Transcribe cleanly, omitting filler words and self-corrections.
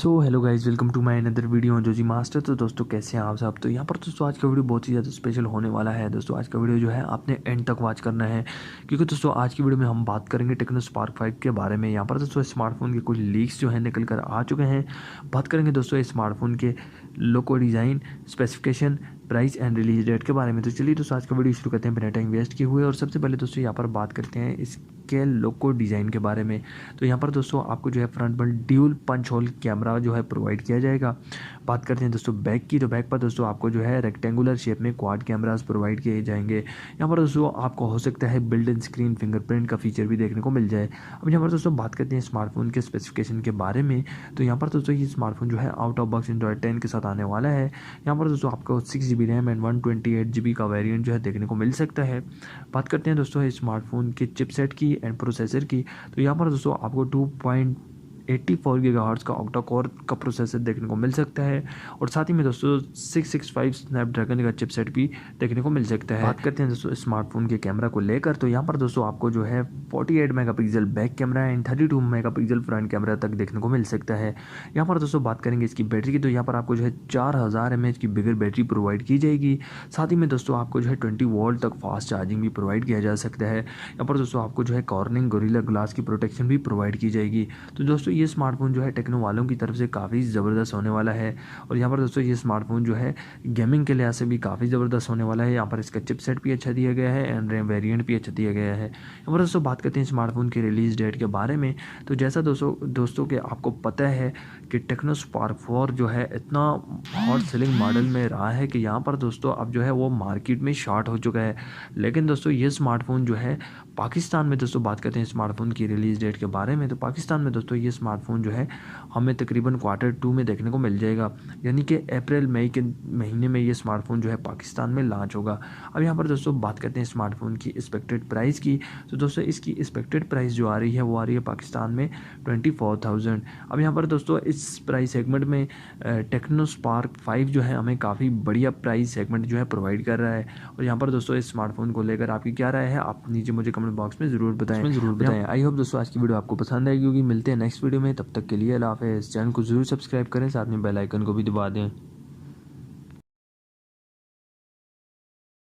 So hello guys, welcome to my another video जो जी master. तो दोस्तों कैसे हैं आप सब। तो यहाँ पर दोस्तों आज का वीडियो बहुत ही ज़्यादा स्पेशल होने वाला है। दोस्तों आज का वीडियो जो है आपने एंड तक वॉच करना है, क्योंकि दोस्तों आज की वीडियो में हम बात करेंगे टेक्नो स्पार्क 5 के बारे में। यहाँ पर दोस्तों स्मार्टफोन के कुछ लीक्स जो है निकल कर आ चुके हैं। बात करेंगे दोस्तों स्मार्टफोन के लोको design, specification, price and release date के बारे में। तो चलिए दोस्तों आज का वीडियो शुरू करते हैं बिना टाइम वेस्ट किए हुए। और सबसे पहले दोस्तों यहाँ पर बात करते हैं इसके लोको डिज़ाइन के बारे में। तो यहाँ पर दोस्तों आपको जो है फ्रंट में ड्यूल पंच होल कैमरा जो है प्रोवाइड किया जाएगा। बात करते हैं दोस्तों बैक की, तो बैक पर दोस्तों आपको जो है रेक्टेंगुलर शेप में क्वाड कैमरास प्रोवाइड किए जाएंगे। यहाँ पर दोस्तों आपको हो सकता है बिल्ट इन स्क्रीन फिंगरप्रिंट का फीचर भी देखने को मिल जाए। अब यहाँ पर दोस्तों बात करते हैं स्मार्टफोन के स्पेसिफिकेशन के बारे में। तो यहाँ पर दोस्तों ये स्मार्टफोन जो है आउट ऑफ बॉक्स एंड्रॉइड 10 के साथ आने वाला है। यहाँ पर दोस्तों आपको 6GB रैम एंड 128GB का वेरिएंट जो है देखने को मिल सकता है। बात करते हैं दोस्तों स्मार्टफोन के चिपसेट की एंड प्रोसेसर की। तो यहाँ पर दोस्तों आपको 2.84 गीगाहर्ट्ज़ का ऑक्टा कोर का प्रोसेसर देखने को मिल सकता है। और साथ ही में दोस्तों 665 स्नैपड्रैगन का चिपसेट भी देखने को मिल सकता है। बात करते हैं दोस्तों स्मार्टफोन के कैमरा को लेकर। तो यहाँ पर दोस्तों आपको जो है 48 megapixel back camera and 32 megapixel front camera तक देखने को मिल सकता है। यहाँ पर दोस्तों बात करेंगे इसकी बैटरी की। तो यहाँ पर आपको जो है 4000 mAh की बिगर बैटरी प्रोवाइड की जाएगी। साथ ही में दोस्तों आपको जो है 20 वोल्ट तक फास्ट चार्जिंग भी प्रोवाइड किया जा सकता है। यहाँ पर दोस्तों आपको जो है कॉर्निंग गोरिल्ला ग्लास की प्रोटेक्शन भी प्रोवाइड की जाएगी। तो दोस्तों ये स्मार्टफोन जो है टेक्नो वालों की तरफ से काफ़ी ज़बरदस्त होने वाला है। और यहाँ पर दोस्तों ये स्मार्टफोन जो है गेमिंग के लिहाज से भी काफ़ी ज़बरदस्त होने वाला है। यहाँ पर इसका चिपसेट भी अच्छा दिया गया है एंड रैम वेरिएंट भी अच्छा दिया गया है। यहाँ पर दोस्तों बात करते हैं स्मार्टफोन की रिलीज़ डेट के बारे में। तो जैसा दोस्तों के आपको पता है कि टेक्नो स्पार्क 4 जो है इतना हॉट सेलिंग मॉडल में रहा है कि यहाँ पर दोस्तों अब जो है वो मार्केट में शॉर्ट हो चुका है। लेकिन दोस्तों ये स्मार्टफोन जो है पाकिस्तान में, दोस्तों बात करते हैं स्मार्टफोन की रिलीज़ डेट के बारे में। तो पाकिस्तान में दोस्तों ये स्मार्टफोन जो है हमें तकरीबन Q2 में देखने को मिल जाएगा, यानी कि अप्रैल मई के महीने में ये स्मार्टफोन जो है पाकिस्तान में लॉन्च होगा। अब यहाँ पर दोस्तों बात करते हैं स्मार्टफोन की एक्सपेक्टेड प्राइस की। तो दोस्तों इसकी एक्सपेक्टेड प्राइस जो आ रही है वो आ रही है पाकिस्तान में 24,000। अब यहाँ पर दोस्तों इस प्राइस सेगमेंट में टेक्नो स्पार्क 5 जो है हमें काफ़ी बढ़िया प्राइस सेगमेंट जो है प्रोवाइड कर रहा है। और यहाँ पर दोस्तों इस स्मार्टफोन को लेकर आपकी क्या राय है, आप नीचे मुझे कमेंट बॉक्स में ज़रूर बताएं। आई होप दोस्तों आज की वीडियो आपको पसंद आएगी। मिलते हैं नेक्स्ट वीडियो में, तब तक के लिए अल्लाह हाफ़िज़। चैनल को ज़रूर सब्सक्राइब करें, साथ में बेल आइकन को भी दबा दें।